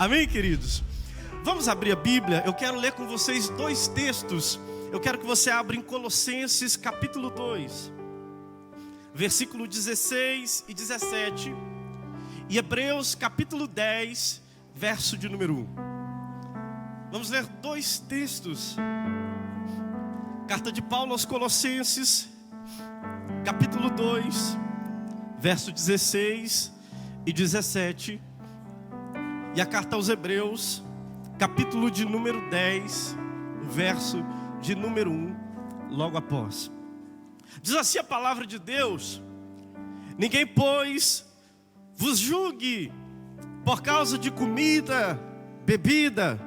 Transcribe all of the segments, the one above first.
Amém, queridos? Vamos abrir a Bíblia. Eu quero ler com vocês dois textos. Eu quero que você abra em Colossenses capítulo 2, versículo 16 e 17, e Hebreus capítulo 10, verso de número 1. Vamos ler dois textos. Carta de Paulo aos Colossenses, capítulo 2, verso 16 e 17. E a carta aos Hebreus, capítulo de número 10, verso de número 1, logo após. Diz assim a palavra de Deus: ninguém, pois, vos julgue por causa de comida, bebida,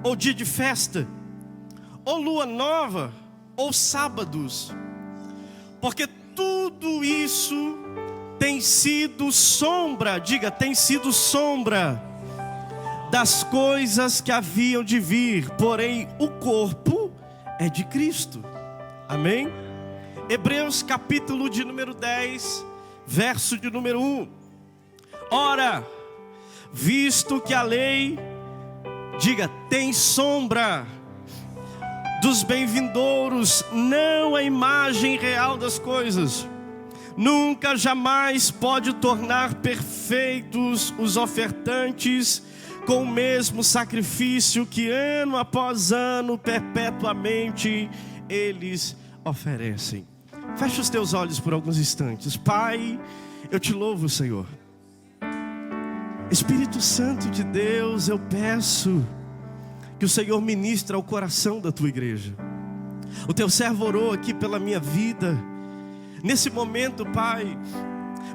ou dia de festa, ou lua nova, ou sábados, porque tudo isso tem sido sombra, diga, tem sido sombra das coisas que haviam de vir, porém o corpo é de Cristo. Amém? Hebreus capítulo de número 10, verso de número 1. Ora, visto que a lei, diga, tem sombra dos bem-vindouros, não a imagem real das coisas, nunca jamais pode tornar perfeitos os ofertantes com o mesmo sacrifício que ano após ano, perpetuamente, eles oferecem. Fecha os teus olhos por alguns instantes. Pai, eu te louvo, Senhor. Espírito Santo de Deus, eu peço que o Senhor ministre ao coração da tua igreja. O teu servo orou aqui pela minha vida, nesse momento, Pai,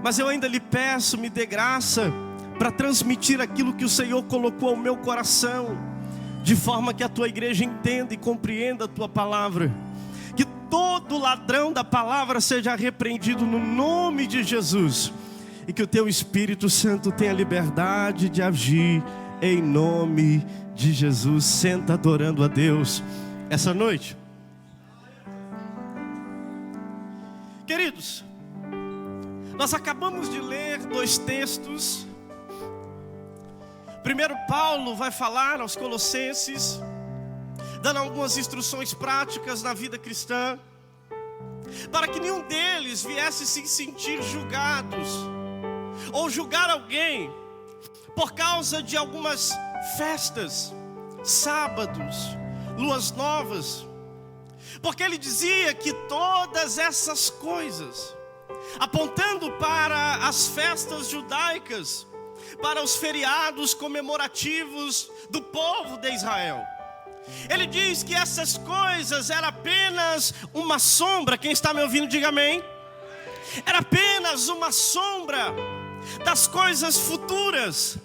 mas eu ainda lhe peço, me dê graça para transmitir aquilo que o Senhor colocou ao meu coração, de forma que a tua igreja entenda e compreenda a tua palavra. Que todo ladrão da palavra seja repreendido no nome de Jesus, e que o teu Espírito Santo tenha liberdade de agir em nome de Jesus. Senta adorando a Deus essa noite. Queridos, nós acabamos de ler dois textos. Primeiro, Paulo vai falar aos Colossenses, dando algumas instruções práticas na vida cristã, para que nenhum deles viesse se sentir julgados, ou julgar alguém por causa de algumas festas, sábados, luas novas. Porque ele dizia que todas essas coisas, apontando para as festas judaicas, para os feriados comemorativos do povo de Israel, ele diz que essas coisas eram apenas uma sombra. Quem está me ouvindo, diga amém. Era apenas uma sombra das coisas futuras,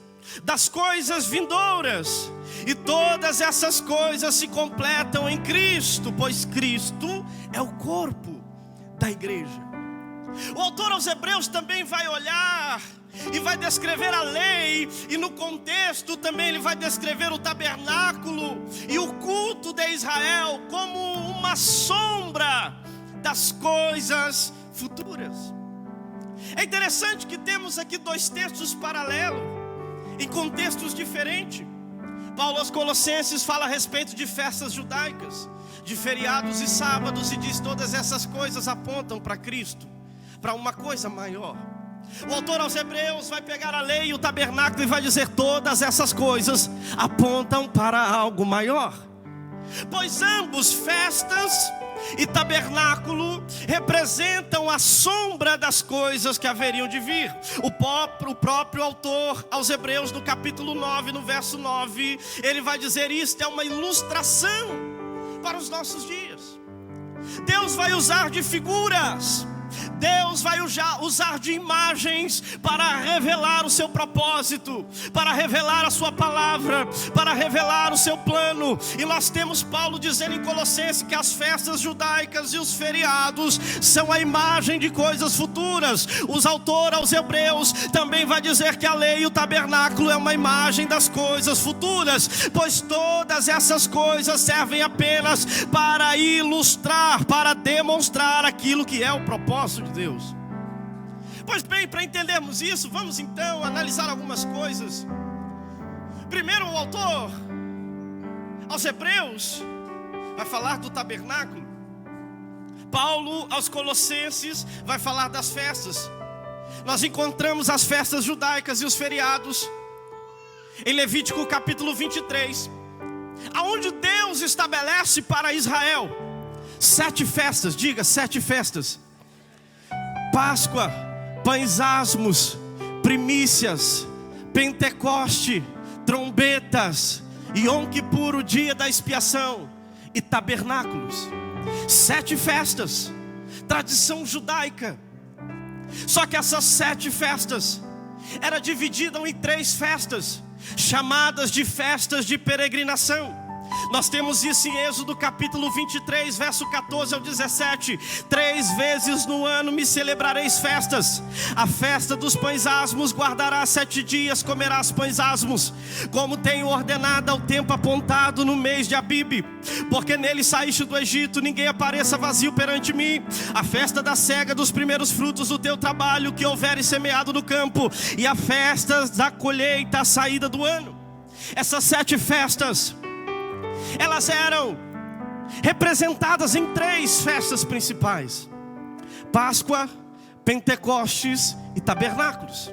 das coisas vindouras. E todas essas coisas se completam em Cristo, pois Cristo é o corpo da igreja. O autor aos Hebreus também vai olhar e vai descrever a lei, e no contexto também ele vai descrever o tabernáculo e o culto de Israel como uma sombra das coisas futuras. É interessante que temos aqui dois textos paralelos, em contextos diferentes. Paulo aos Colossenses fala a respeito de festas judaicas, de feriados e sábados, e diz: todas essas coisas apontam para Cristo, para uma coisa maior. O autor aos Hebreus vai pegar a lei e o tabernáculo e vai dizer: todas essas coisas apontam para algo maior. Pois ambos, festas e tabernáculo, representam a sombra das coisas que haveriam de vir. O próprio autor aos Hebreus, no capítulo 9, no verso 9, ele vai dizer: isto é uma ilustração para os nossos dias. Deus vai usar de figuras, Deus vai usar de imagens para revelar o seu propósito, para revelar a sua palavra, para revelar o seu plano. E nós temos Paulo dizendo em Colossenses que as festas judaicas e os feriados são a imagem de coisas futuras. O autor aos Hebreus também vai dizer que a lei e o tabernáculo é uma imagem das coisas futuras, pois todas essas coisas servem apenas para ilustrar, para demonstrar aquilo que é o propósito de Deus. Pois bem, para entendermos isso, vamos então analisar algumas coisas. Primeiro, o autor aos Hebreus vai falar do tabernáculo. Paulo aos Colossenses vai falar das festas. Nós encontramos as festas judaicas e os feriados em Levítico capítulo 23, aonde Deus estabelece para Israel 7 festas, diga 7 festas: Páscoa, pães asmos, primícias, Pentecoste, trombetas, Yom Kippur, o dia da expiação, e tabernáculos. 7 festas, tradição judaica. Só que essas 7 festas eram divididas em 3 festas, chamadas de festas de peregrinação. Nós temos isso em Êxodo capítulo 23, verso 14 ao 17. 3 vezes no ano me celebrareis festas. A festa dos pães asmos guardarás 7 dias, comerás pães asmos, como tenho ordenado ao tempo apontado no mês de Abibe, porque nele saíste do Egito, ninguém apareça vazio perante mim. A festa da cega dos primeiros frutos do teu trabalho que houveres semeado no campo, e a festa da colheita, a saída do ano. Essas 7 festas, elas eram representadas em 3 festas principais: Páscoa, Pentecostes e Tabernáculos.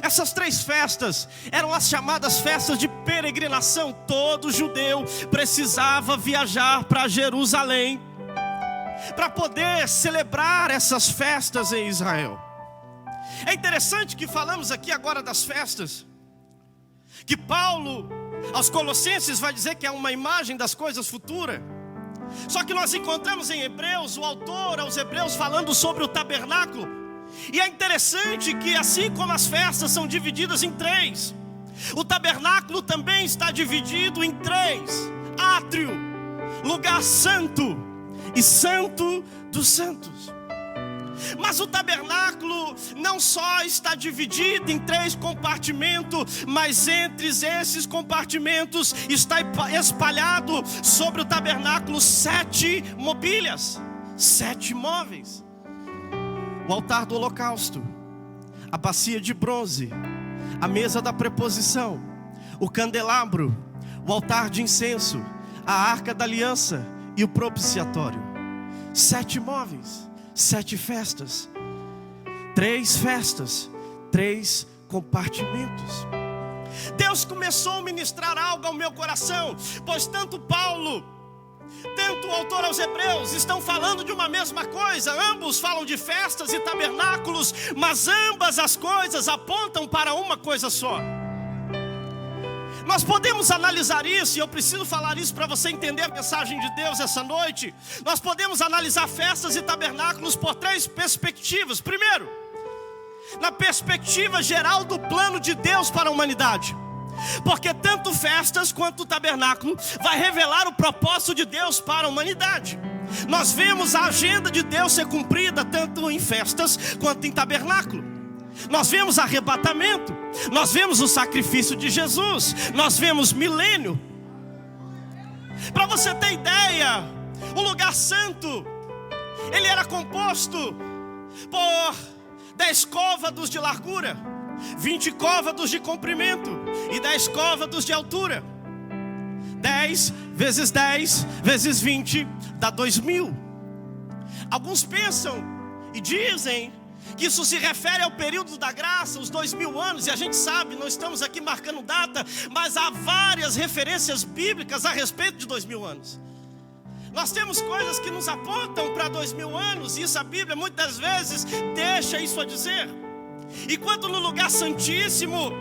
Essas 3 festas eram as chamadas festas de peregrinação. Todo judeu precisava viajar para Jerusalém para poder celebrar essas festas em Israel. É interessante que falamos aqui agora das festas, que Paulo aos Colossenses vai dizer que é uma imagem das coisas futuras. Só que nós encontramos em Hebreus, o autor aos Hebreus falando sobre o tabernáculo. E é interessante que assim como as festas são divididas em 3, o tabernáculo também está dividido em 3: átrio, lugar santo e santo dos santos. Mas o tabernáculo não só está dividido em 3 compartimentos, mas entre esses compartimentos está espalhado sobre o tabernáculo 7 mobílias, 7 móveis: o altar do holocausto, a bacia de bronze, a mesa da preposição, o candelabro, o altar de incenso, a arca da aliança e o propiciatório. 7 móveis, 7 festas, 3 festas, 3 compartimentos. Deus começou a ministrar algo ao meu coração, pois tanto Paulo, tanto o autor aos Hebreus estão falando de uma mesma coisa. Ambos falam de festas e tabernáculos, mas ambas as coisas apontam para uma coisa só. Nós podemos analisar isso, e eu preciso falar isso para você entender a mensagem de Deus essa noite. Nós podemos analisar festas e tabernáculos por 3 perspectivas. Primeiro, na perspectiva geral do plano de Deus para a humanidade, porque tanto festas quanto o tabernáculo vai revelar o propósito de Deus para a humanidade. Nós vemos a agenda de Deus ser cumprida tanto em festas quanto em tabernáculo. Nós vemos arrebatamento, nós vemos o sacrifício de Jesus, nós vemos milênio. Para você ter ideia, o lugar santo, ele era composto por 10 côvados de largura, 20 côvados de comprimento e 10 côvados de altura. 10 vezes 10 vezes 20 dá 2000. Alguns pensam e dizem que isso se refere ao período da graça, os 2000 anos, e a gente sabe, não estamos aqui marcando data, mas há várias referências bíblicas a respeito de 2000 anos. Nós temos coisas que nos apontam para 2000 anos, e isso a Bíblia muitas vezes deixa isso a dizer. Enquanto no lugar santíssimo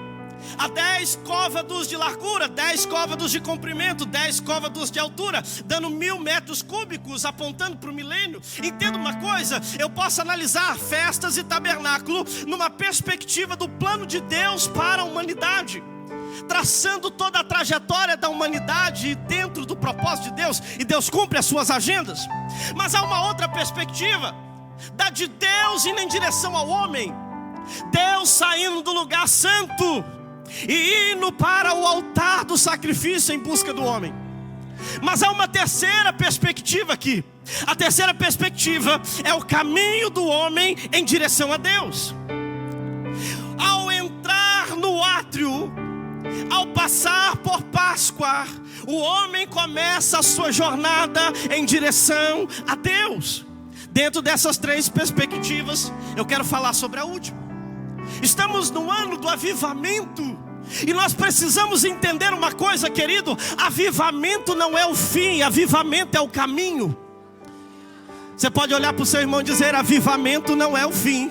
há 10 côvados de largura, 10 côvados de comprimento, 10 côvados de altura, dando 1000 metros cúbicos, apontando para o milênio. Entenda uma coisa, eu posso analisar festas e tabernáculo numa perspectiva do plano de Deus para a humanidade, traçando toda a trajetória da humanidade dentro do propósito de Deus, e Deus cumpre as suas agendas. Mas há uma outra perspectiva, da de Deus indo em direção ao homem, Deus saindo do lugar santo e indo para o altar do sacrifício em busca do homem. Mas há uma terceira perspectiva aqui. A terceira perspectiva é o caminho do homem em direção a Deus. Ao entrar no átrio, ao passar por Páscoa, o homem começa a sua jornada em direção a Deus. Dentro dessas três perspectivas, eu quero falar sobre a última. Estamos no ano do avivamento, e nós precisamos entender uma coisa, querido: avivamento não é o fim, avivamento é o caminho. Você pode olhar para o seu irmão e dizer: avivamento não é o fim,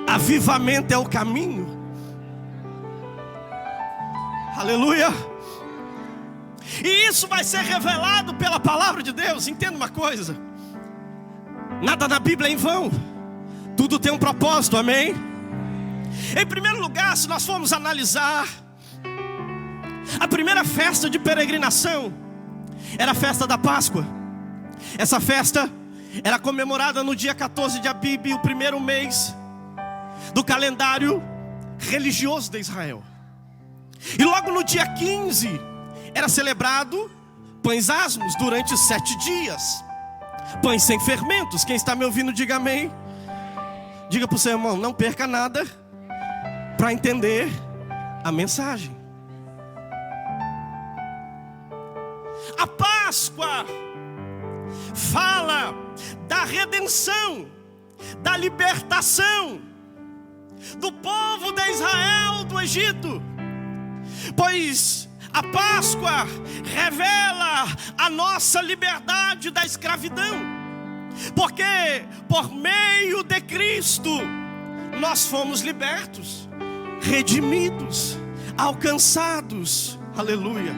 avivamento é o caminho. Aleluia. E isso vai ser revelado pela palavra de Deus. Entenda uma coisa: nada na Bíblia é em vão, tudo tem um propósito, amém? Em primeiro lugar, se nós formos analisar, a primeira festa de peregrinação era a festa da Páscoa. Essa festa era comemorada no dia 14 de Abib, o primeiro mês do calendário religioso de Israel. E logo no dia 15 era celebrado pães asmos durante 7 dias. Pães sem fermentos. Quem está me ouvindo, diga amém. Diga para o seu irmão: não perca nada para entender a mensagem. A Páscoa fala da redenção, da libertação do povo de Israel do Egito. Pois a Páscoa revela a nossa liberdade da escravidão, porque por meio de Cristo nós fomos libertos, redimidos, alcançados. Aleluia.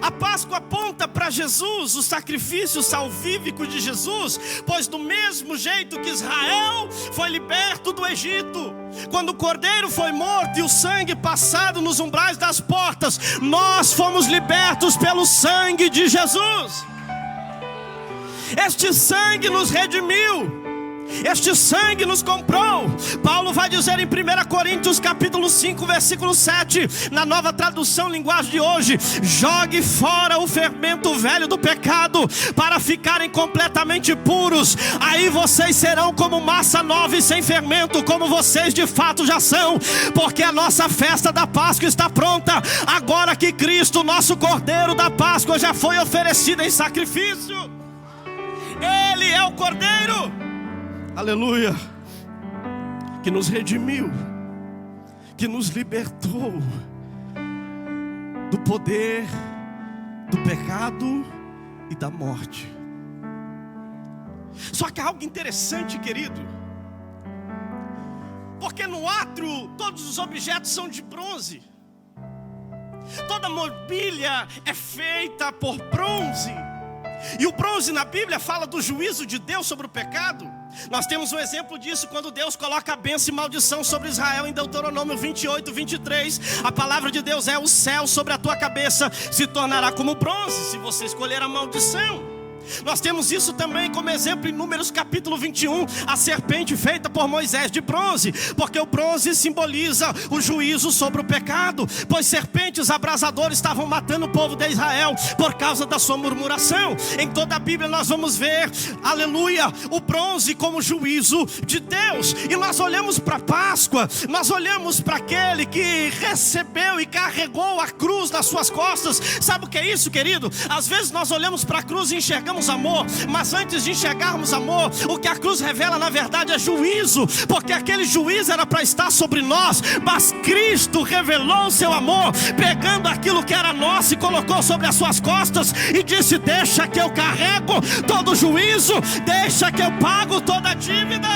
A Páscoa aponta para Jesus, o sacrifício salvífico de Jesus, pois do mesmo jeito que Israel foi liberto do Egito, quando o cordeiro foi morto e o sangue passado nos umbrais das portas, nós fomos libertos pelo sangue de Jesus. Este sangue nos redimiu, este sangue nos comprou. Paulo vai dizer em 1 Coríntios capítulo 5 versículo 7, na nova tradução linguagem de hoje: jogue fora o fermento velho do pecado, para ficarem completamente puros. Aí vocês serão como massa nova e sem fermento, como vocês de fato já são, porque a nossa festa da Páscoa está pronta, agora que Cristo, nosso Cordeiro da Páscoa, já foi oferecido em sacrifício. Ele é o Cordeiro, aleluia, que nos redimiu, que nos libertou do poder do pecado e da morte. Só que há algo interessante, querido, porque no átrio todos os objetos são de bronze, toda mobília é feita por bronze. E o bronze na Bíblia fala do juízo de Deus sobre o pecado. Nós temos um exemplo disso quando Deus coloca a bênção e maldição sobre Israel em Deuteronômio 28, 23. A palavra de Deus é: o céu sobre a tua cabeça se tornará como bronze, se você escolher a maldição. Nós temos isso também como exemplo em Números capítulo 21, a serpente feita por Moisés de bronze, porque o bronze simboliza o juízo sobre o pecado, pois serpentes abrasadoras estavam matando o povo de Israel por causa da sua murmuração. Em toda a Bíblia nós vamos ver, aleluia, o bronze como juízo de Deus. E nós olhamos para a Páscoa, nós olhamos para aquele que recebeu e carregou a cruz nas suas costas. Sabe o que é isso, querido? Às vezes nós olhamos para a cruz e enxergamos amor, mas antes de enxergarmos amor, o que a cruz revela na verdade é juízo, porque aquele juízo era para estar sobre nós, mas Cristo revelou o seu amor, pegando aquilo que era nosso e colocou sobre as suas costas e disse: deixa que eu carrego todo o juízo, deixa que eu pago toda a dívida.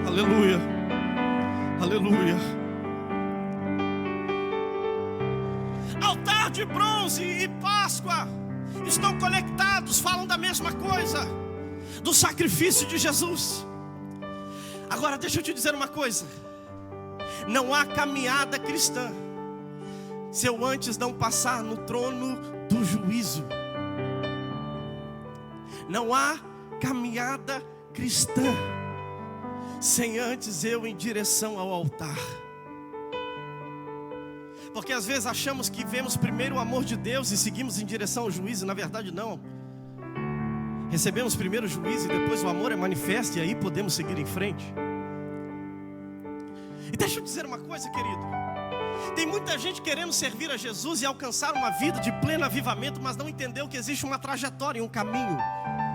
Aleluia, aleluia. Altar de bronze e Páscoa estão conectados, falam da mesma coisa, do sacrifício de Jesus. Agora deixa eu te dizer uma coisa: não há caminhada cristã se eu antes não passar no trono do juízo. Não há caminhada cristã sem antes eu em direção ao altar. Porque às vezes achamos que vemos primeiro o amor de Deus e seguimos em direção ao juízo, e na verdade não. Recebemos primeiro o juízo e depois o amor é manifesto, e aí podemos seguir em frente. E deixa eu dizer uma coisa, querido. Tem muita gente querendo servir a Jesus e alcançar uma vida de pleno avivamento, mas não entendeu que existe uma trajetória e um caminho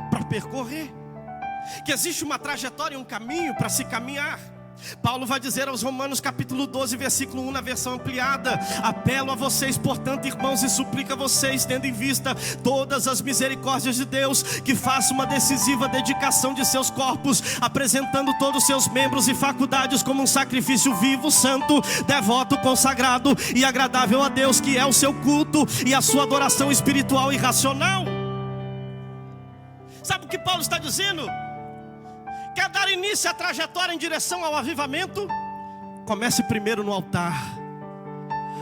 para percorrer. Que existe uma trajetória e um caminho para se caminhar. Paulo vai dizer aos Romanos capítulo 12, versículo 1, na versão ampliada: apelo a vocês, portanto, irmãos, e suplico a vocês, tendo em vista todas as misericórdias de Deus, que faça uma decisiva dedicação de seus corpos, apresentando todos os seus membros e faculdades como um sacrifício vivo, santo, devoto, consagrado e agradável a Deus, que é o seu culto e a sua adoração espiritual e racional. Sabe o que Paulo está dizendo? Quer dar início à trajetória em direção ao avivamento? Comece primeiro no altar.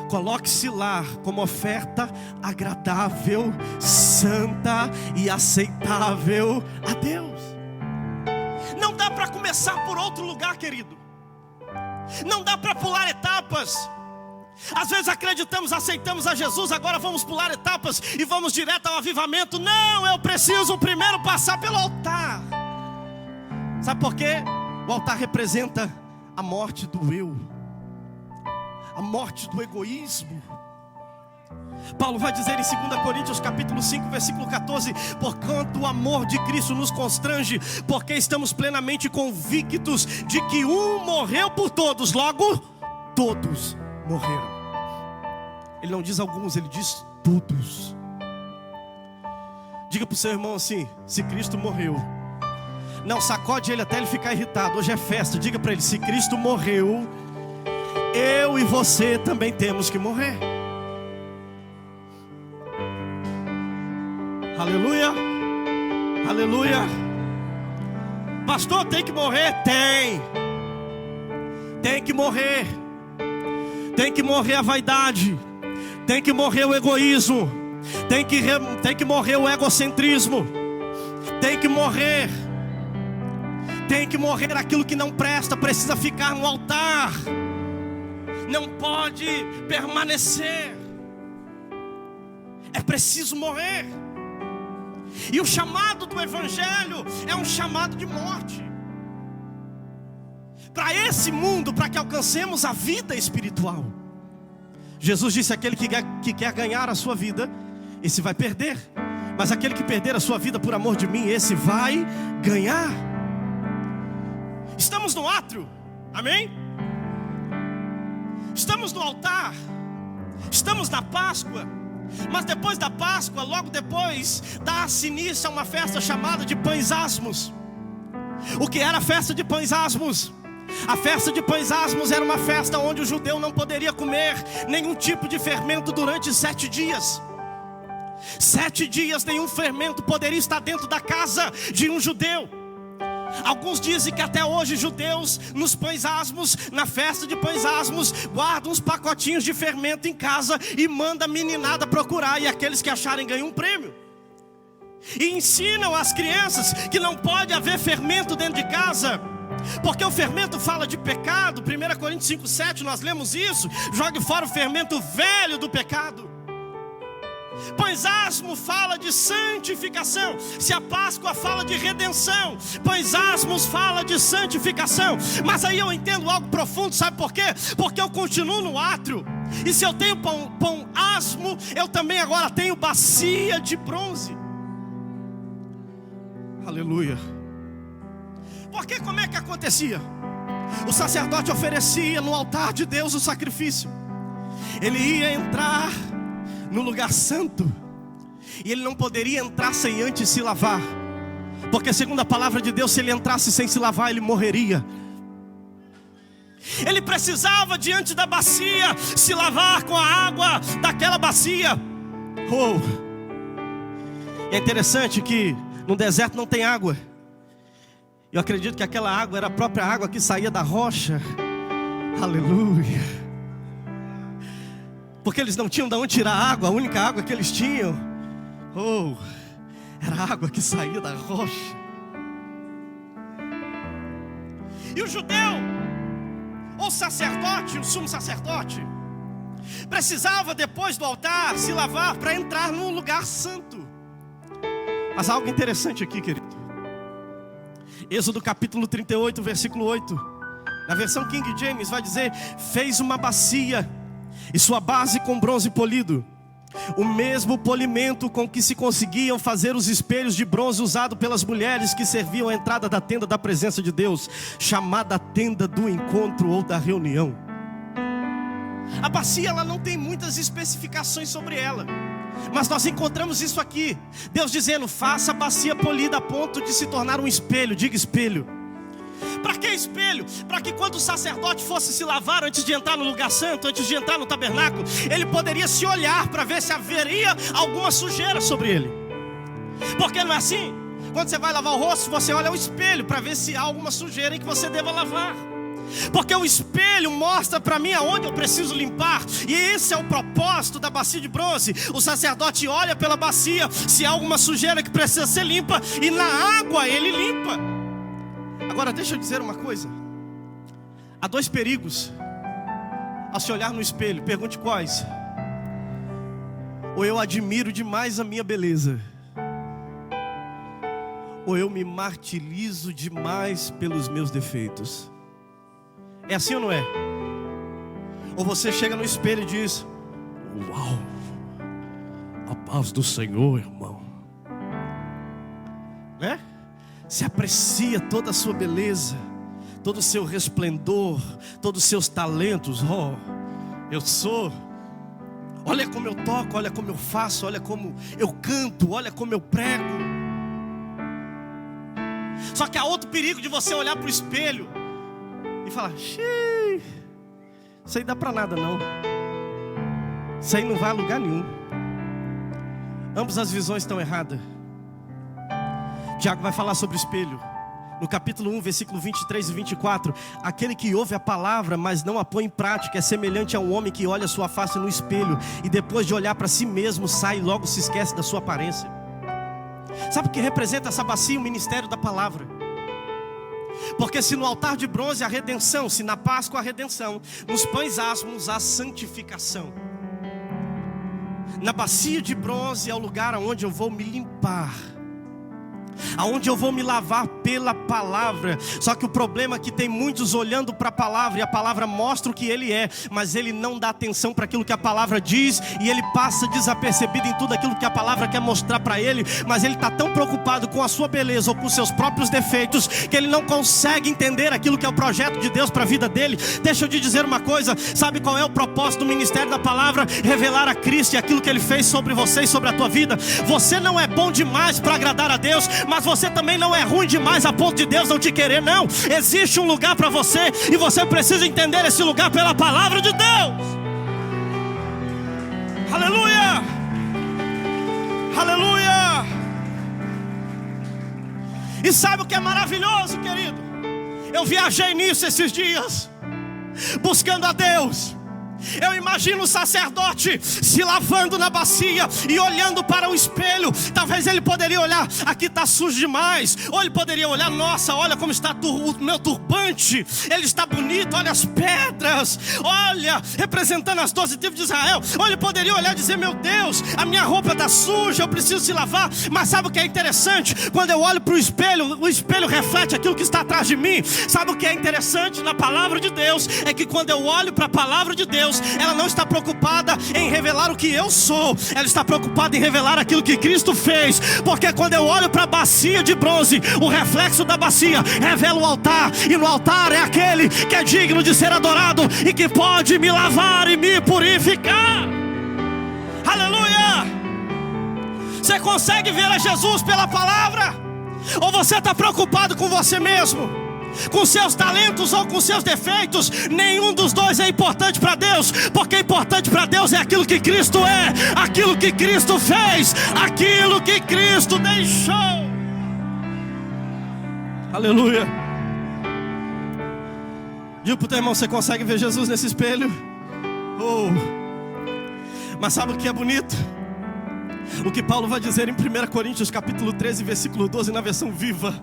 Coloque-se lá como oferta agradável, santa e aceitável a Deus. Não dá para começar por outro lugar, querido. Não dá para pular etapas. Às vezes acreditamos, aceitamos a Jesus, agora vamos pular etapas e vamos direto ao avivamento. Não, eu preciso primeiro passar pelo altar. Sabe por quê? O altar representa a morte do eu, a morte do egoísmo. Paulo vai dizer em 2 Coríntios capítulo 5, versículo 14: porquanto o amor de Cristo nos constrange, porque estamos plenamente convictos de que um morreu por todos, logo todos morreram. Ele não diz alguns, ele diz todos. Diga para o seu irmão assim: se Cristo morreu, não sacode ele até ele ficar irritado. Hoje é festa. Diga para ele: se Cristo morreu, eu e você também temos que morrer. Aleluia, aleluia. Pastor, tem que morrer? Tem que morrer. Tem que morrer a vaidade, tem que morrer o egoísmo, tem que morrer o egocentrismo, tem que morrer aquilo que não presta, precisa ficar no altar, não pode permanecer, é preciso morrer. E o chamado do Evangelho é um chamado de morte para esse mundo, para que alcancemos a vida espiritual. Jesus disse: aquele que quer ganhar a sua vida, esse vai perder, mas aquele que perder a sua vida por amor de mim, esse vai ganhar. Estamos no átrio, amém? Estamos no altar, estamos na Páscoa. Mas depois da Páscoa, logo depois, dá-se início a uma festa chamada de Pães Asmos. O que era a festa de Pães Asmos? A festa de Pães Asmos era uma festa onde o judeu não poderia comer nenhum tipo de fermento durante 7 dias. 7 dias nenhum fermento poderia estar dentro da casa de um judeu. Alguns dizem que até hoje judeus, nos Pães Asmos, na festa de Pães Asmos, guardam uns pacotinhos de fermento em casa e manda a meninada procurar, e aqueles que acharem ganham um prêmio. E ensinam as crianças que não pode haver fermento dentro de casa, porque o fermento fala de pecado. 1 Coríntios 5,7 nós lemos isso: jogue fora o fermento velho do pecado. Pães Asmos fala de santificação. Se a Páscoa fala de redenção, Pães Asmos fala de santificação. Mas aí eu entendo algo profundo, sabe por quê? Porque eu continuo no átrio. E se eu tenho pão asmo, eu também agora tenho bacia de bronze. Aleluia. Porque como é que acontecia? O sacerdote oferecia no altar de Deus o sacrifício. Ele ia entrar no lugar santo, e ele não poderia entrar sem antes se lavar, porque segundo a palavra de Deus, se ele entrasse sem se lavar, ele morreria. Ele precisava diante da bacia se lavar com a água daquela bacia. É interessante que no deserto não tem água. Eu acredito que aquela água era a própria água que saía da rocha. Aleluia. Porque eles não tinham de onde tirar água. A única água que eles tinham era a água que saía da rocha. E o judeu, o sacerdote, o sumo sacerdote, precisava depois do altar se lavar para entrar num lugar santo. Mas algo interessante aqui, querido. Êxodo capítulo 38, versículo 8. Na versão King James vai dizer: fez uma bacia e sua base com bronze polido, o mesmo polimento com que se conseguiam fazer os espelhos de bronze usado pelas mulheres que serviam a entrada da tenda da presença de Deus, chamada tenda do encontro ou da reunião. A bacia, ela não tem muitas especificações sobre ela, mas nós encontramos isso aqui, Deus dizendo: faça a bacia polida a ponto de se tornar um espelho. Diga espelho. Para que espelho? Para que quando o sacerdote fosse se lavar antes de entrar no lugar santo, antes de entrar no tabernáculo, ele poderia se olhar para ver se haveria alguma sujeira sobre ele. Porque não é assim? Quando você vai lavar o rosto, você olha ao espelho para ver se há alguma sujeira em que você deva lavar. Porque o espelho mostra para mim aonde eu preciso limpar. E esse é o propósito da bacia de bronze. O sacerdote olha pela bacia se há alguma sujeira que precisa ser limpa, e na água ele limpa. Agora deixa eu dizer uma coisa: há dois perigos ao se olhar no espelho. Pergunte quais. Ou eu admiro demais a minha beleza, ou eu me martirizo demais pelos meus defeitos. É assim ou não é? Ou você chega no espelho e diz: uau, a paz do Senhor, irmão, né? Se aprecia toda a sua beleza, todo o seu resplendor, todos os seus talentos. Oh, eu sou. Olha como eu toco, olha como eu faço, olha como eu canto, olha como eu prego. Só que há outro perigo de você olhar para o espelho e falar: xiii, isso aí dá para nada não, isso aí não vai a lugar nenhum. Ambas as visões estão erradas. Tiago vai falar sobre o espelho no capítulo 1, versículo 23 e 24. Aquele que ouve a palavra, mas não a põe em prática, é semelhante a um homem que olha a sua face no espelho e depois de olhar para si mesmo, sai e logo se esquece da sua aparência. Sabe o que representa essa bacia? O ministério da palavra. Porque se no altar de bronze a redenção, se na Páscoa a redenção, nos pães asmos a santificação, na bacia de bronze é o lugar onde eu vou me limpar, aonde eu vou me lavar pela palavra. Só que o problema é que tem muitos olhando para a palavra, e a palavra mostra o que ele é, mas ele não dá atenção para aquilo que a palavra diz, e ele passa desapercebido em tudo aquilo que a palavra quer mostrar para ele. Mas ele está tão preocupado com a sua beleza ou com seus próprios defeitos, que ele não consegue entender aquilo que é o projeto de Deus para a vida dele. Deixa eu te dizer uma coisa: sabe qual é o propósito do ministério da palavra? Revelar a Cristo e aquilo que ele fez sobre você e sobre a tua vida. Você não é bom demais para agradar a Deus, mas você também não é ruim demais a ponto de Deus não te querer, não. Existe um lugar para você, e você precisa entender esse lugar pela palavra de Deus. Aleluia, aleluia. E sabe o que é maravilhoso, querido? Eu viajei nisso esses dias, buscando a Deus. Eu imagino o sacerdote se lavando na bacia e olhando para o espelho. Talvez ele poderia olhar: aqui está sujo demais. Ou ele poderia olhar: nossa, olha como está o meu turbante, ele está bonito, olha as pedras, olha, representando as 12 tribos de Israel. Ou ele poderia olhar e dizer: meu Deus, a minha roupa está suja, eu preciso se lavar. Mas sabe o que é interessante? Quando eu olho para o espelho reflete aquilo que está atrás de mim. Sabe o que é interessante na palavra de Deus? É que quando eu olho para a palavra de Deus, ela não está preocupada em revelar o que eu sou, ela está preocupada em revelar aquilo que Cristo fez. Porque quando eu olho para a bacia de bronze, o reflexo da bacia revela o altar, e no altar é aquele que é digno de ser adorado e que pode me lavar e me purificar. Aleluia! Você consegue ver a Jesus pela palavra? Ou você está preocupado com você mesmo, com seus talentos ou com seus defeitos? Nenhum dos dois é importante para Deus, porque importante para Deus é aquilo que Cristo é, aquilo que Cristo fez, aquilo que Cristo deixou. Aleluia. Diga para o teu irmão: você consegue ver Jesus nesse espelho? Oh. Mas sabe o que é bonito? O que Paulo vai dizer em 1 Coríntios capítulo 13, versículo 12, na versão viva: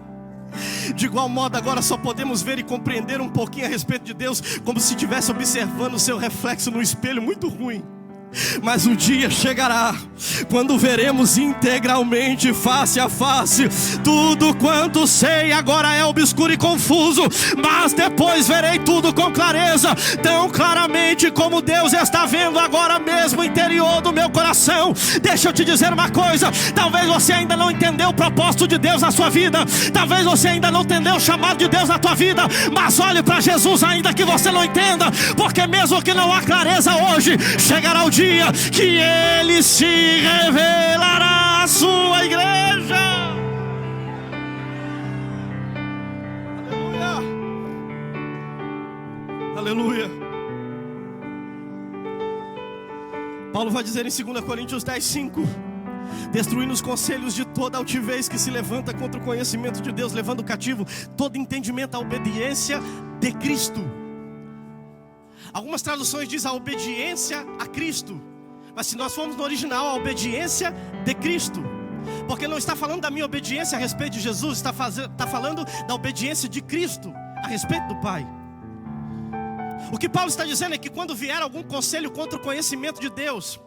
de igual modo agora só podemos ver e compreender um pouquinho a respeito de Deus, como se estivesse observando o seu reflexo no espelho muito ruim. Mas o dia chegará quando veremos integralmente, face a face. Tudo quanto sei agora é obscuro e confuso, mas depois verei tudo com clareza, tão claramente como Deus está vendo agora mesmo o interior do meu coração. Deixa eu te dizer uma coisa: talvez você ainda não entendeu o propósito de Deus na sua vida, talvez você ainda não entendeu o chamado de Deus na tua vida, mas olhe para Jesus ainda que você não entenda, porque mesmo que não há clareza hoje, chegará o dia que Ele se revelará à sua igreja. Aleluia. Aleluia. Paulo vai dizer em 2 Coríntios 10:5: destruindo os conselhos de toda altivez que se levanta contra o conhecimento de Deus, levando cativo todo entendimento à obediência de Cristo. Algumas traduções dizem a obediência a Cristo, mas se nós formos no original, a obediência de Cristo, porque não está falando da minha obediência a respeito de Jesus, está falando da obediência de Cristo a respeito do Pai. O que Paulo está dizendo é que quando vier algum conselho contra o conhecimento de Deus,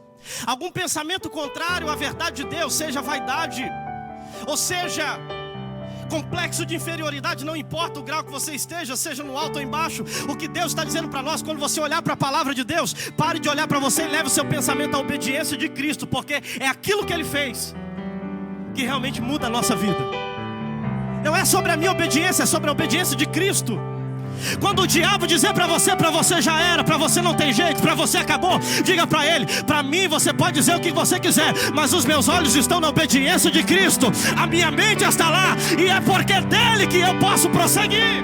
algum pensamento contrário à verdade de Deus, seja vaidade, ou seja complexo de inferioridade, não importa o grau que você esteja, seja no alto ou embaixo, o que Deus está dizendo para nós, quando você olhar para a palavra de Deus, pare de olhar para você e leve o seu pensamento à obediência de Cristo, porque é aquilo que Ele fez que realmente muda a nossa vida. Não é sobre a minha obediência, é sobre a obediência de Cristo. Quando o diabo dizer para você já era, para você não tem jeito, para você acabou, diga para ele: para mim você pode dizer o que você quiser, mas os meus olhos estão na obediência de Cristo, a minha mente está lá, e é porque é dele que eu posso prosseguir.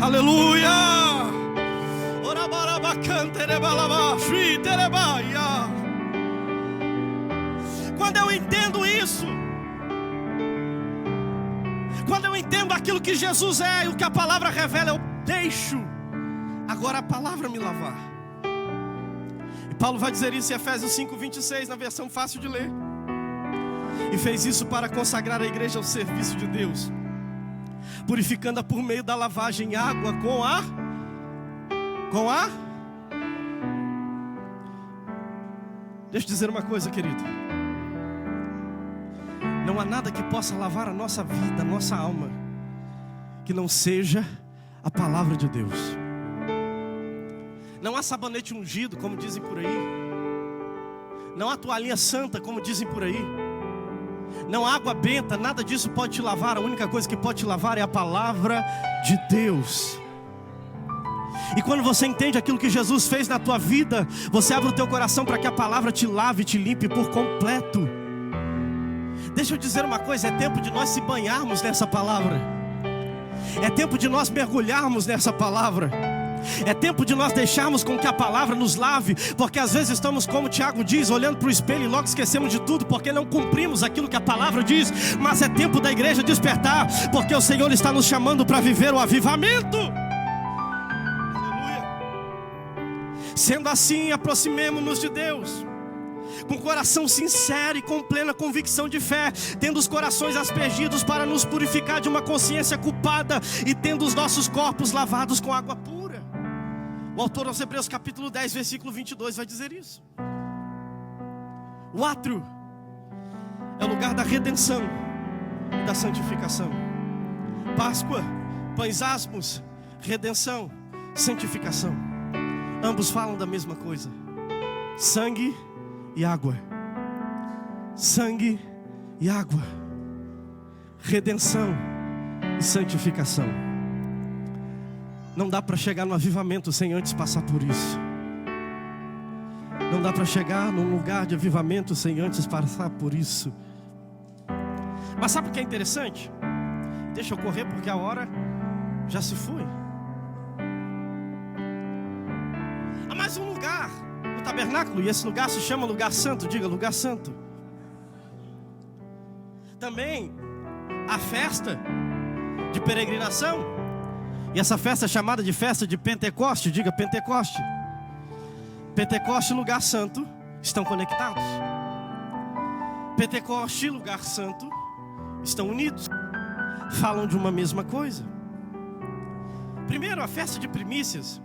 Aleluia. Quando eu entendo isso, quando eu entendo aquilo que Jesus é e o que a palavra revela, eu deixo agora a palavra me lavar. E Paulo vai dizer isso em Efésios 5:26, na versão fácil de ler: e fez isso para consagrar a igreja ao serviço de Deus, purificando-a por meio da lavagem em água com a deixa eu dizer uma coisa, querido: não há nada que possa lavar a nossa vida, a nossa alma, que não seja a palavra de Deus. Não há sabonete ungido, como dizem por aí. Não há toalhinha santa, como dizem por aí. Não há água benta, nada disso pode te lavar. A única coisa que pode te lavar é a palavra de Deus. E quando você entende aquilo que Jesus fez na tua vida, você abre o teu coração para que a palavra te lave, te limpe por completo. Deixa eu dizer uma coisa: é tempo de nós se banharmos nessa palavra. É tempo de nós mergulharmos nessa palavra. É tempo de nós deixarmos com que a palavra nos lave. Porque às vezes estamos, como Tiago diz, olhando para o espelho e logo esquecemos de tudo, porque não cumprimos aquilo que a palavra diz. Mas é tempo da igreja despertar, porque o Senhor está nos chamando para viver o avivamento. Aleluia. Sendo assim, aproximemo-nos de Deus com coração sincero e com plena convicção de fé, tendo os corações aspergidos para nos purificar de uma consciência culpada e tendo os nossos corpos lavados com água pura. O autor aos Hebreus capítulo 10, versículo 22 vai dizer isso. O átrio é o lugar da redenção e da santificação. Páscoa, pães asmos, redenção, santificação. Ambos falam da mesma coisa: sangue e água. Sangue e água. Redenção e santificação. Não dá para chegar no avivamento sem antes passar por isso. Não dá para chegar num lugar de avivamento sem antes passar por isso. Mas sabe o que é interessante? Deixa eu correr porque a hora já se foi. Há mais um lugar no tabernáculo, e esse lugar se chama lugar santo. Diga, lugar santo. Também a festa de peregrinação, e essa festa é chamada de festa de Pentecoste. Diga, Pentecoste. Pentecoste e lugar santo estão conectados. Pentecoste e lugar santo estão unidos, falam de uma mesma coisa. Primeiro, a festa de primícias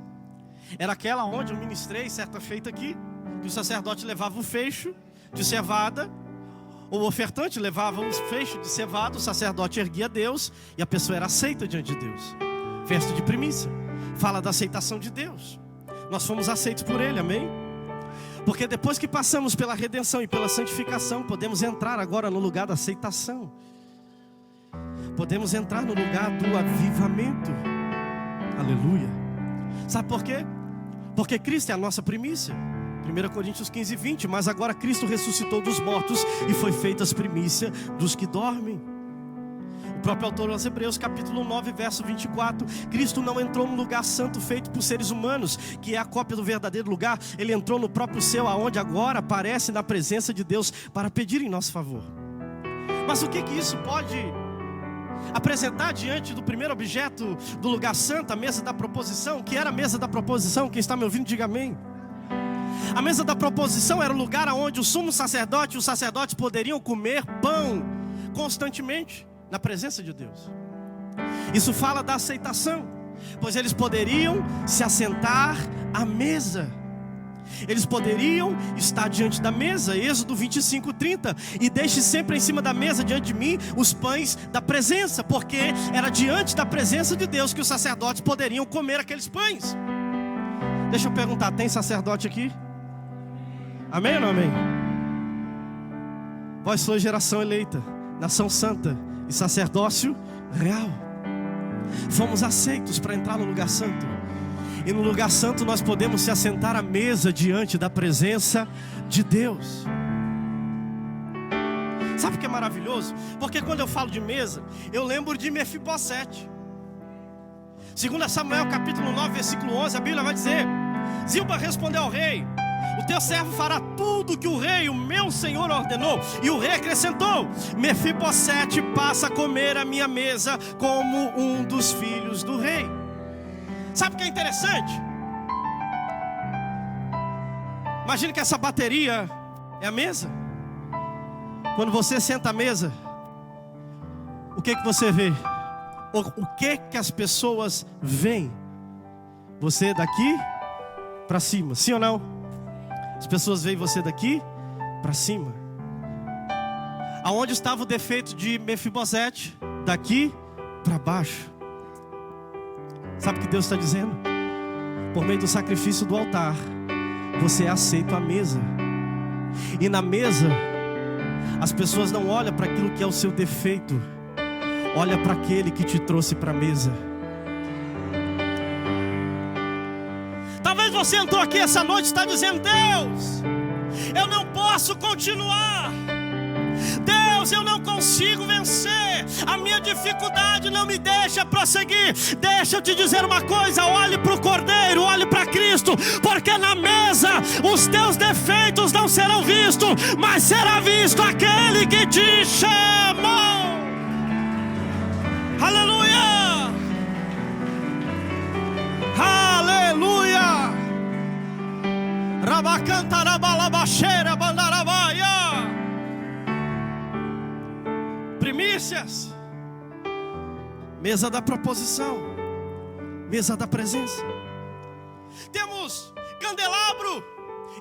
era aquela onde eu ministrei certa feita aqui, que o sacerdote levava o feixe de cevada, ou o ofertante levava o feixe de cevada, o sacerdote erguia a Deus e a pessoa era aceita diante de Deus. Festa de primícia fala da aceitação de Deus. Nós fomos aceitos por Ele, amém? Porque depois que passamos pela redenção e pela santificação, podemos entrar agora no lugar da aceitação. Podemos entrar no lugar do avivamento. Aleluia. Sabe por quê? Porque Cristo é a nossa primícia. 1 Coríntios 15, 20. Mas agora Cristo ressuscitou dos mortos e foi feita as primícias dos que dormem. O próprio autor aos Hebreus, capítulo 9, verso 24. Cristo não entrou no lugar santo feito por seres humanos, que é a cópia do verdadeiro lugar. Ele entrou no próprio céu, aonde agora aparece na presença de Deus para pedir em nosso favor. Mas o que isso pode apresentar diante do primeiro objeto do lugar santo, a mesa da proposição? Que era a mesa da proposição? Quem está me ouvindo, diga amém. A mesa da proposição era o lugar onde o sumo sacerdote e os sacerdotes poderiam comer pão constantemente na presença de Deus. Isso fala da aceitação, pois eles poderiam se assentar à mesa. Eles poderiam estar diante da mesa. Êxodo 25, 30. E deixe sempre em cima da mesa diante de mim os pães da presença, porque era diante da presença de Deus que os sacerdotes poderiam comer aqueles pães. Deixa eu perguntar, tem sacerdote aqui? Amém ou não amém? Vós sois geração eleita, nação santa e sacerdócio real. Fomos aceitos para entrar no lugar santo. E no lugar santo nós podemos se assentar à mesa diante da presença de Deus. Sabe o que é maravilhoso? Porque quando eu falo de mesa, eu lembro de Mefibosete. 2 Samuel capítulo 9, versículo 11, a Bíblia vai dizer: Ziba respondeu ao rei: o teu servo fará tudo que o rei, o meu senhor, ordenou. E o rei acrescentou: Mefibosete passa a comer à minha mesa como um dos filhos do rei. Sabe o que é interessante? Imagine que essa bateria é a mesa. Quando você senta à mesa, o que você vê? O que as pessoas veem? Você daqui para cima, sim ou não? As pessoas veem você daqui para cima. Aonde estava o defeito de Mefibosete? Daqui para baixo. Sabe o que Deus está dizendo? Por meio do sacrifício do altar, você é aceito à mesa. E na mesa, as pessoas não olham para aquilo que é o seu defeito, olha para aquele que te trouxe para a mesa. Talvez você entrou aqui essa noite e está dizendo: Deus, eu não posso continuar. Deus, eu não consigo vencer. A minha dificuldade não me deixa prosseguir. Deixa eu te dizer uma coisa: olhe para o Cordeiro, olhe para Cristo, porque na mesa os teus defeitos não serão vistos, mas será visto aquele que te chamou. Aleluia! Aleluia! Rabacantarabalabachera bandarabaia. Primícias, mesa da proposição, mesa da presença. Temos candelabro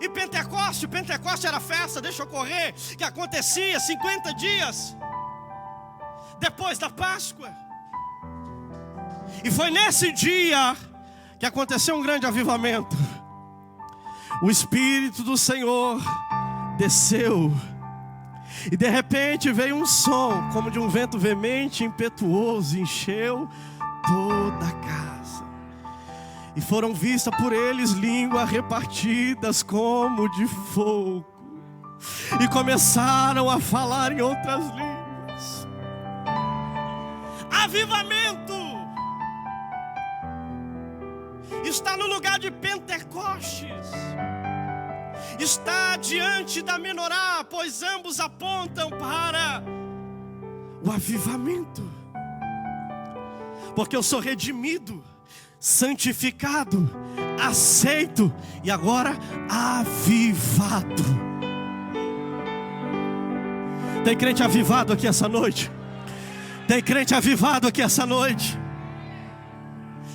e Pentecoste. Pentecoste era a festa, deixa eu correr, que acontecia 50 dias depois da Páscoa. E foi nesse dia que aconteceu um grande avivamento. O Espírito do Senhor desceu. E de repente veio um som como de um vento veemente, impetuoso, encheu toda a casa. E foram vistas por eles línguas repartidas como de fogo. E começaram a falar em outras línguas. Avivamento está no lugar de Pentecostes. Está diante da menorá, pois ambos apontam para o avivamento. Porque eu sou redimido, santificado, aceito e agora avivado. Tem crente avivado aqui essa noite? Tem crente avivado aqui essa noite?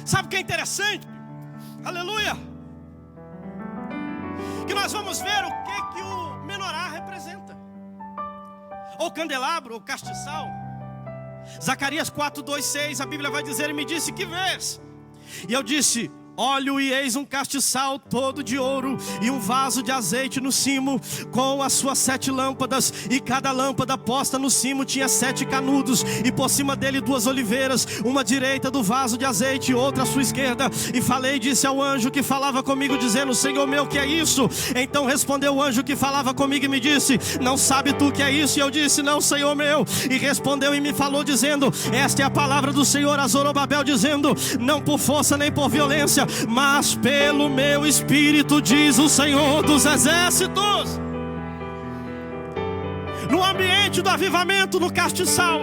Sabe o que é interessante? Aleluia! nós vamos ver o que o menorá representa. Ou candelabro, ou castiçal. Zacarias 4, 2, 6, a Bíblia vai dizer: e me disse, que vês? E eu disse: olho, e eis um castiçal todo de ouro, e um vaso de azeite no cimo, com as suas 7 lâmpadas, e cada lâmpada posta no cimo tinha 7 canudos, e por cima dele 2 oliveiras, uma à direita do vaso de azeite, e outra à sua esquerda. E falei, disse ao anjo que falava comigo, dizendo: Senhor meu, que é isso? Então respondeu o anjo que falava comigo e me disse: não sabe tu que é isso? E eu disse: não, Senhor meu. E respondeu e me falou, dizendo: esta é a palavra do Senhor a Zorobabel, dizendo: não por força nem por violência, mas pelo meu espírito, diz o Senhor dos exércitos. No ambiente do avivamento, no castiçal,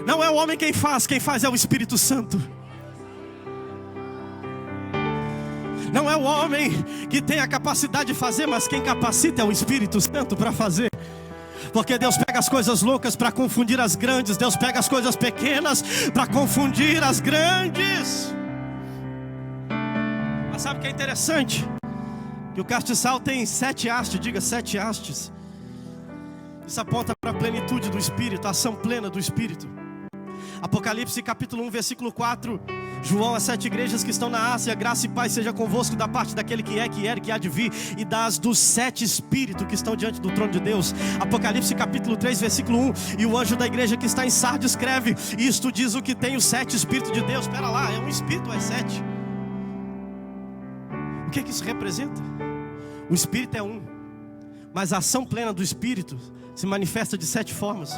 não é o homem quem faz é o Espírito Santo. Não é o homem que tem a capacidade de fazer, mas quem capacita é o Espírito Santo para fazer. Porque Deus pega as coisas loucas para confundir as grandes. Deus pega as coisas pequenas para confundir as grandes. Mas sabe o que é interessante? Que o castiçal tem 7 hastes, diga 7 hastes. Isso aponta para a plenitude do Espírito, a ação plena do Espírito. Apocalipse capítulo 1, versículo 4. João, as 7 igrejas que estão na Ásia: graça e paz seja convosco da parte daquele que é, que era e que há de vir, e das dos 7 espíritos que estão diante do trono de Deus. Apocalipse capítulo 3, versículo 1. E o anjo da igreja que está em Sardes escreve: isto diz o que tem os 7 espíritos de Deus. Espera lá, é um espírito ou é 7? O que é que isso representa? O Espírito é um, mas a ação plena do Espírito se manifesta de 7 formas.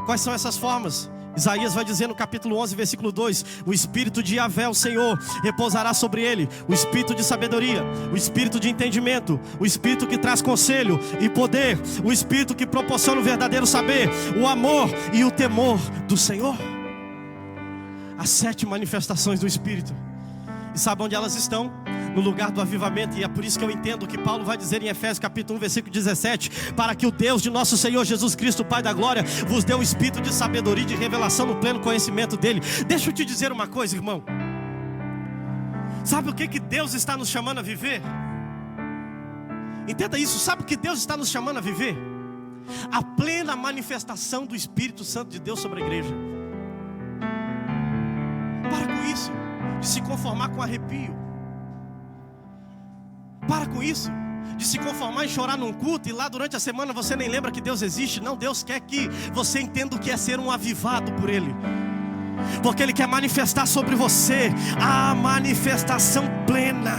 Quais são essas formas? Isaías vai dizer no capítulo 11, versículo 2: o Espírito de Yahvé, o Senhor, repousará sobre ele, o Espírito de sabedoria, o Espírito de entendimento, o Espírito que traz conselho e poder, o Espírito que proporciona o verdadeiro saber, o amor e o temor do Senhor. As 7 manifestações do Espírito. E sabe onde elas estão? No lugar do avivamento. E é por isso que eu entendo que Paulo vai dizer em Efésios capítulo 1, versículo 17: para que o Deus de nosso Senhor Jesus Cristo, Pai da glória, vos dê um espírito de sabedoria e de revelação no pleno conhecimento dele. Deixa eu te dizer uma coisa, irmão. Sabe o que Deus está nos chamando a viver? Entenda isso. Sabe o que Deus está nos chamando a viver? A plena manifestação do Espírito Santo de Deus sobre a igreja. Para com isso de se conformar com arrepio. Para com isso de se conformar em chorar num culto e lá durante a semana você nem lembra que Deus existe. Não, Deus quer que você entenda o que é ser um avivado por Ele, porque Ele quer manifestar sobre você a manifestação plena.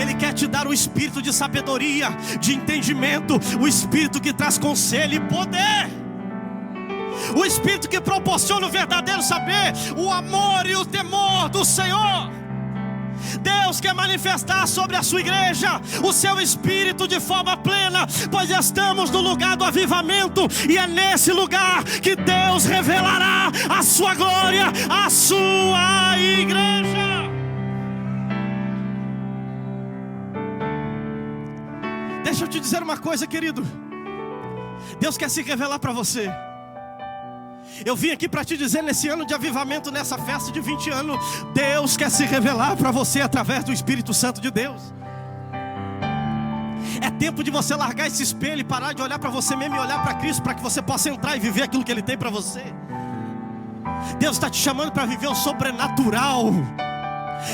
Ele quer te dar o espírito de sabedoria, de entendimento, o espírito que traz conselho e poder, o espírito que proporciona o verdadeiro saber, o amor e o temor do Senhor. Deus quer manifestar sobre a sua igreja o seu espírito de forma plena, pois estamos no lugar do avivamento, e é nesse lugar que Deus revelará a sua glória à sua igreja. Deixa eu te dizer uma coisa, querido. Deus quer se revelar para você. Eu vim aqui para te dizer, nesse ano de avivamento, nessa festa de 20 anos, Deus quer se revelar para você através do Espírito Santo de Deus. É tempo de você largar esse espelho e parar de olhar para você mesmo e olhar para Cristo, para que você possa entrar e viver aquilo que Ele tem para você. Deus está te chamando para viver o sobrenatural.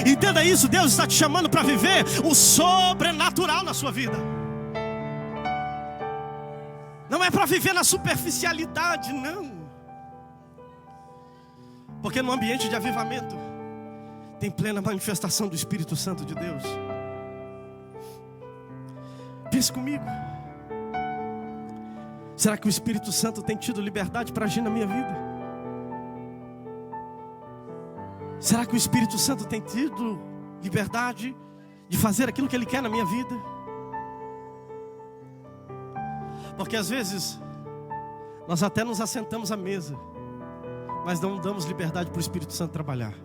Entenda isso, Deus está te chamando para viver o sobrenatural na sua vida. Não é para viver na superficialidade, não. Porque no ambiente de avivamento tem plena manifestação do Espírito Santo de Deus. Pense comigo. Será que o Espírito Santo tem tido liberdade para agir na minha vida? Será que o Espírito Santo tem tido liberdade de fazer aquilo que Ele quer na minha vida? Porque às vezes nós até nos assentamos à mesa, mas não damos liberdade para o Espírito Santo trabalhar.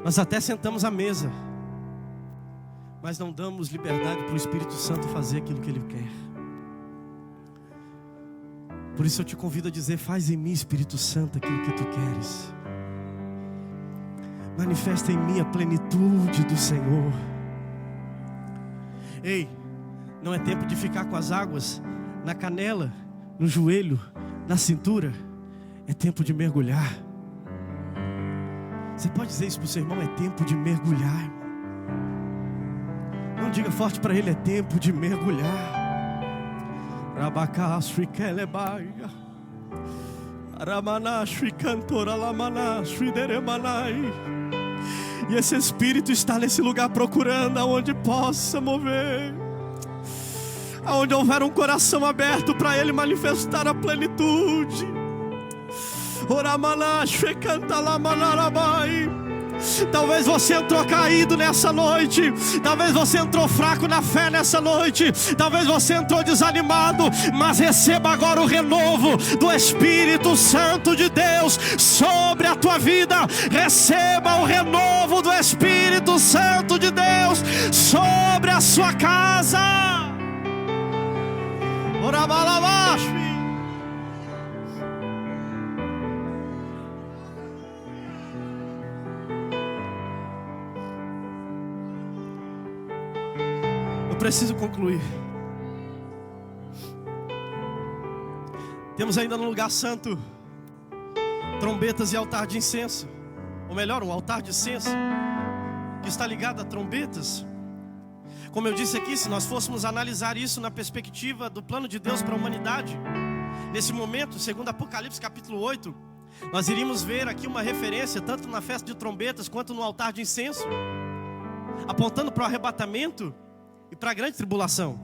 Nós até sentamos à mesa, mas não damos liberdade para o Espírito Santo fazer aquilo que Ele quer. Por isso eu te convido a dizer: faz em mim, Espírito Santo, aquilo que Tu queres. Manifesta em mim a plenitude do Senhor. Ei, não é tempo de ficar com as águas na canela, no joelho, na cintura. É tempo de mergulhar. Você pode dizer isso para o seu irmão? É tempo de mergulhar. Não diga forte para ele, é tempo de mergulhar. Rabacastri Kelebaia Aramanashri Cantora Lamanashri Deremanai. E esse Espírito está nesse lugar procurando aonde possa mover, aonde houver um coração aberto para Ele manifestar a plenitude. Oramanashri Cantalamanarabai. Talvez você entrou caído nessa noite. Talvez você entrou fraco na fé nessa noite. Talvez você entrou desanimado. Mas receba agora o renovo do Espírito Santo de Deus sobre a tua vida. Receba o renovo do Espírito Santo de Deus sobre a sua casa. Orabalabashmi. Preciso concluir. Temos ainda no lugar santo trombetas e altar de incenso, ou melhor, um altar de incenso que está ligado a trombetas. Como eu disse aqui, se nós fôssemos analisar isso na perspectiva do plano de Deus para a humanidade, nesse momento, segundo Apocalipse capítulo 8, nós iríamos ver aqui uma referência tanto na festa de trombetas quanto no altar de incenso, apontando para o arrebatamento e para a grande tribulação.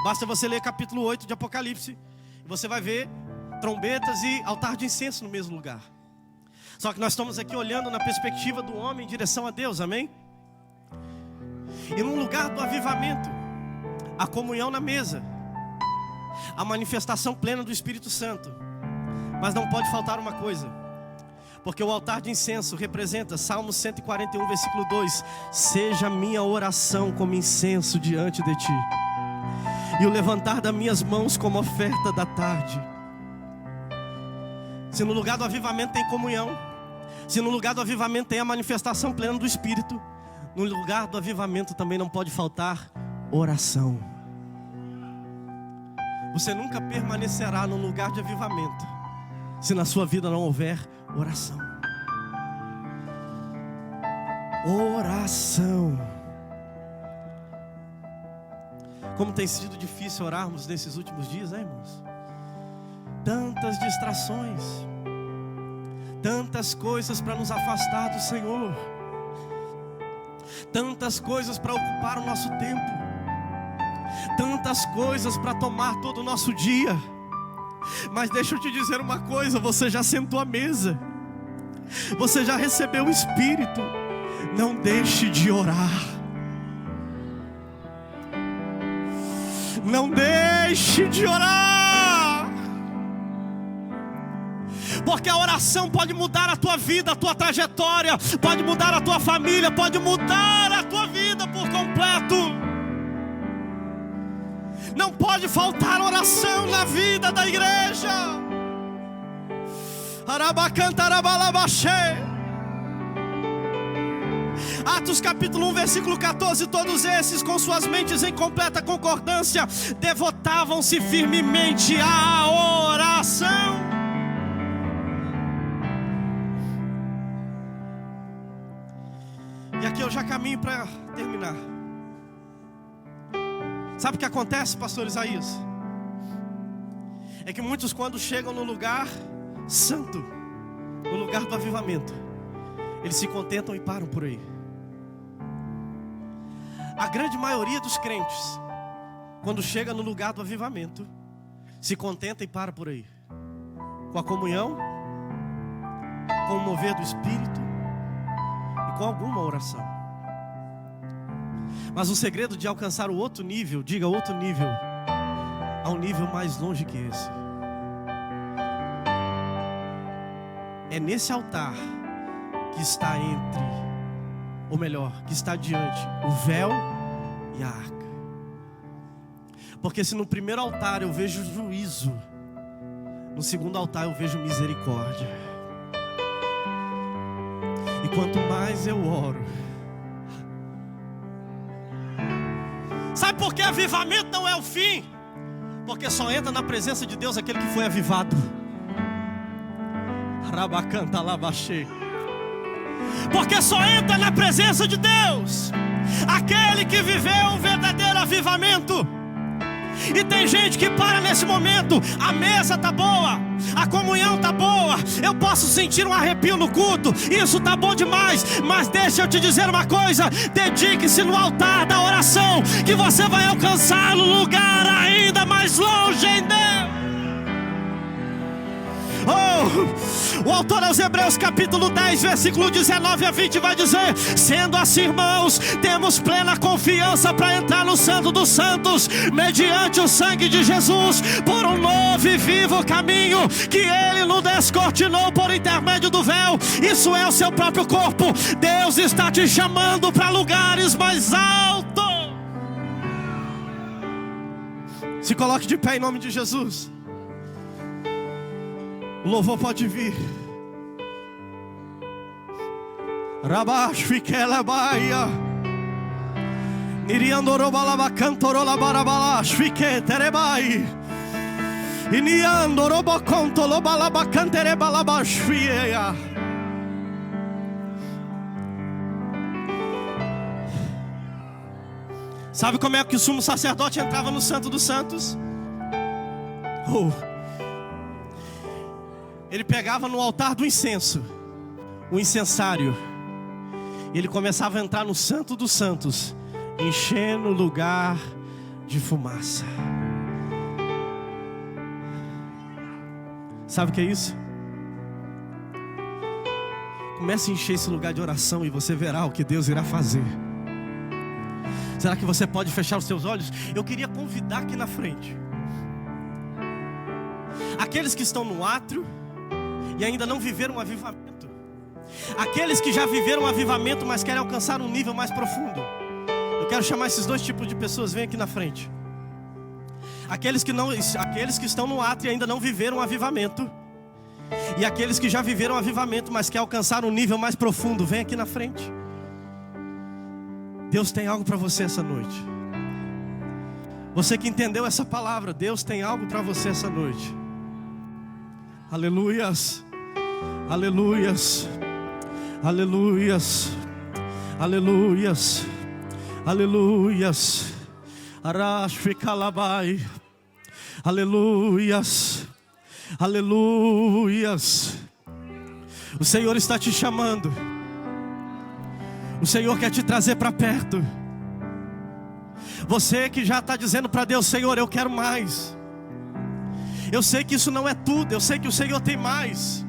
Basta você ler capítulo 8 de Apocalipse e você vai ver trombetas e altar de incenso no mesmo lugar. Só que nós estamos aqui olhando na perspectiva do homem em direção a Deus, amém? E no lugar do avivamento, a comunhão na mesa, a manifestação plena do Espírito Santo. Mas não pode faltar uma coisa, porque o altar de incenso representa Salmo 141, versículo 2: seja minha oração como incenso diante de ti, e o levantar das minhas mãos como oferta da tarde. Se no lugar do avivamento tem comunhão, se no lugar do avivamento tem a manifestação plena do Espírito, no lugar do avivamento também não pode faltar oração. Você nunca permanecerá no lugar de avivamento se na sua vida não houver oração. Oração. Como tem sido difícil orarmos nesses últimos dias, né, irmãos? Tantas distrações, tantas coisas para nos afastar do Senhor, tantas coisas para ocupar o nosso tempo, tantas coisas para tomar todo o nosso dia. Mas deixa eu te dizer uma coisa: você já sentou à mesa, você já recebeu o Espírito. Não deixe de orar. Não deixe de orar. Porque a oração pode mudar a tua vida, a tua trajetória, pode mudar a tua família, pode mudar a tua vida por completo. Não pode faltar oração na vida da igreja. Atos capítulo 1, versículo 14: todos esses, com suas mentes em completa concordância, devotavam-se firmemente à oração. E aqui eu já caminho para terminar. Sabe o que acontece, pastor Isaías? É que muitos, quando chegam no lugar santo, no lugar do avivamento, eles se contentam e param por aí. A grande maioria dos crentes, quando chega no lugar do avivamento, se contenta e para por aí, com a comunhão, com o mover do Espírito e com alguma oração. Mas o segredo de alcançar o outro nível, diga outro nível, há um nível mais longe que esse. É nesse altar que está entre, ou melhor, que está diante o véu e a arca. Porque se no primeiro altar eu vejo juízo, no segundo altar eu vejo misericórdia. E quanto mais eu oro, sabe por que avivamento não é o fim? Porque só entra na presença de Deus aquele que foi avivado. Rabacanta labaxê. Porque só entra na presença de Deus aquele que viveu um verdadeiro avivamento. E tem gente que para nesse momento. A mesa tá boa, a comunhão tá boa, eu posso sentir um arrepio no culto, isso tá bom demais. Mas deixa eu te dizer uma coisa: dedique-se no altar da oração, que você vai alcançar um lugar ainda mais longe em Deus. O autor aos Hebreus capítulo 10 versículo 19 a 20 vai dizer: sendo assim, irmãos, temos plena confiança para entrar no Santo dos Santos, mediante o sangue de Jesus, por um novo e vivo caminho que Ele nos descortinou por intermédio do véu. Isso é o seu próprio corpo. Deus está te chamando para lugares mais altos. Se coloque de pé em nome de Jesus. O louvor pode vir. Rabash fiquela baia. Niriandorobalaba cantorolabarabalas fique terebai. Iniandoroba contolobalaba canterebalabash fieia. Sabe como é que o sumo sacerdote entrava no Santo dos Santos? Ele pegava no altar do incenso o incensário. Ele começava a entrar no Santo dos Santos, enchendo o lugar de fumaça. Sabe o que é isso? Comece a encher esse lugar de oração e você verá o que Deus irá fazer. Será que você pode fechar os seus olhos? Eu queria convidar aqui na frente aqueles que estão no átrio e ainda não viveram um avivamento, aqueles que já viveram um avivamento, mas querem alcançar um nível mais profundo. Eu quero chamar esses dois tipos de pessoas. Vem aqui na frente. Aqueles que estão no átrio e ainda não viveram um avivamento, e aqueles que já viveram um avivamento, mas querem alcançar um nível mais profundo. Vem aqui na frente. Deus tem algo para você essa noite. Você que entendeu essa palavra, Deus tem algo para você essa noite. Aleluias, aleluias, aleluias, aleluias, aleluias. Arashfikalabai, aleluias, aleluias. O Senhor está te chamando. O Senhor quer te trazer para perto. Você que já está dizendo para Deus: Senhor, eu quero mais. Eu sei que isso não é tudo. Eu sei que o Senhor tem mais.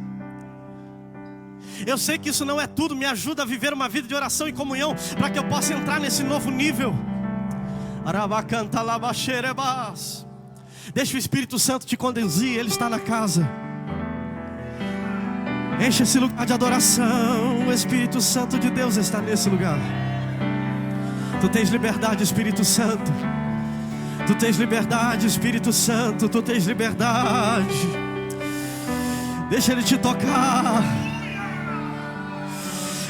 Eu sei que isso não é tudo. Me ajuda a viver uma vida de oração e comunhão, para que eu possa entrar nesse novo nível. Deixa o Espírito Santo te conduzir. Ele está na casa. Enche esse lugar de adoração. O Espírito Santo de Deus está nesse lugar. Tu tens liberdade, Espírito Santo. Tu tens liberdade, Espírito Santo. Tu tens liberdade. Deixa Ele te tocar.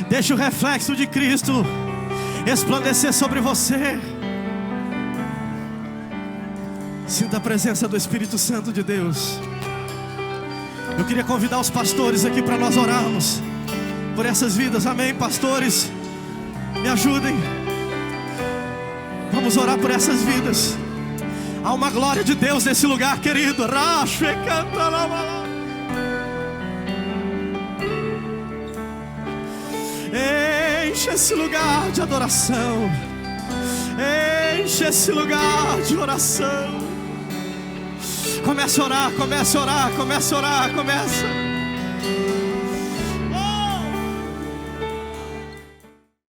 Deixa o reflexo de Cristo resplandecer sobre você. Sinta a presença do Espírito Santo de Deus. Eu queria convidar os pastores aqui para nós orarmos por essas vidas. Amém, pastores? Me ajudem. Vamos orar por essas vidas. Há uma glória de Deus nesse lugar, querido. Enche esse lugar de adoração. Enche esse lugar de oração. Comece a orar, comece a orar, comece a orar, comece.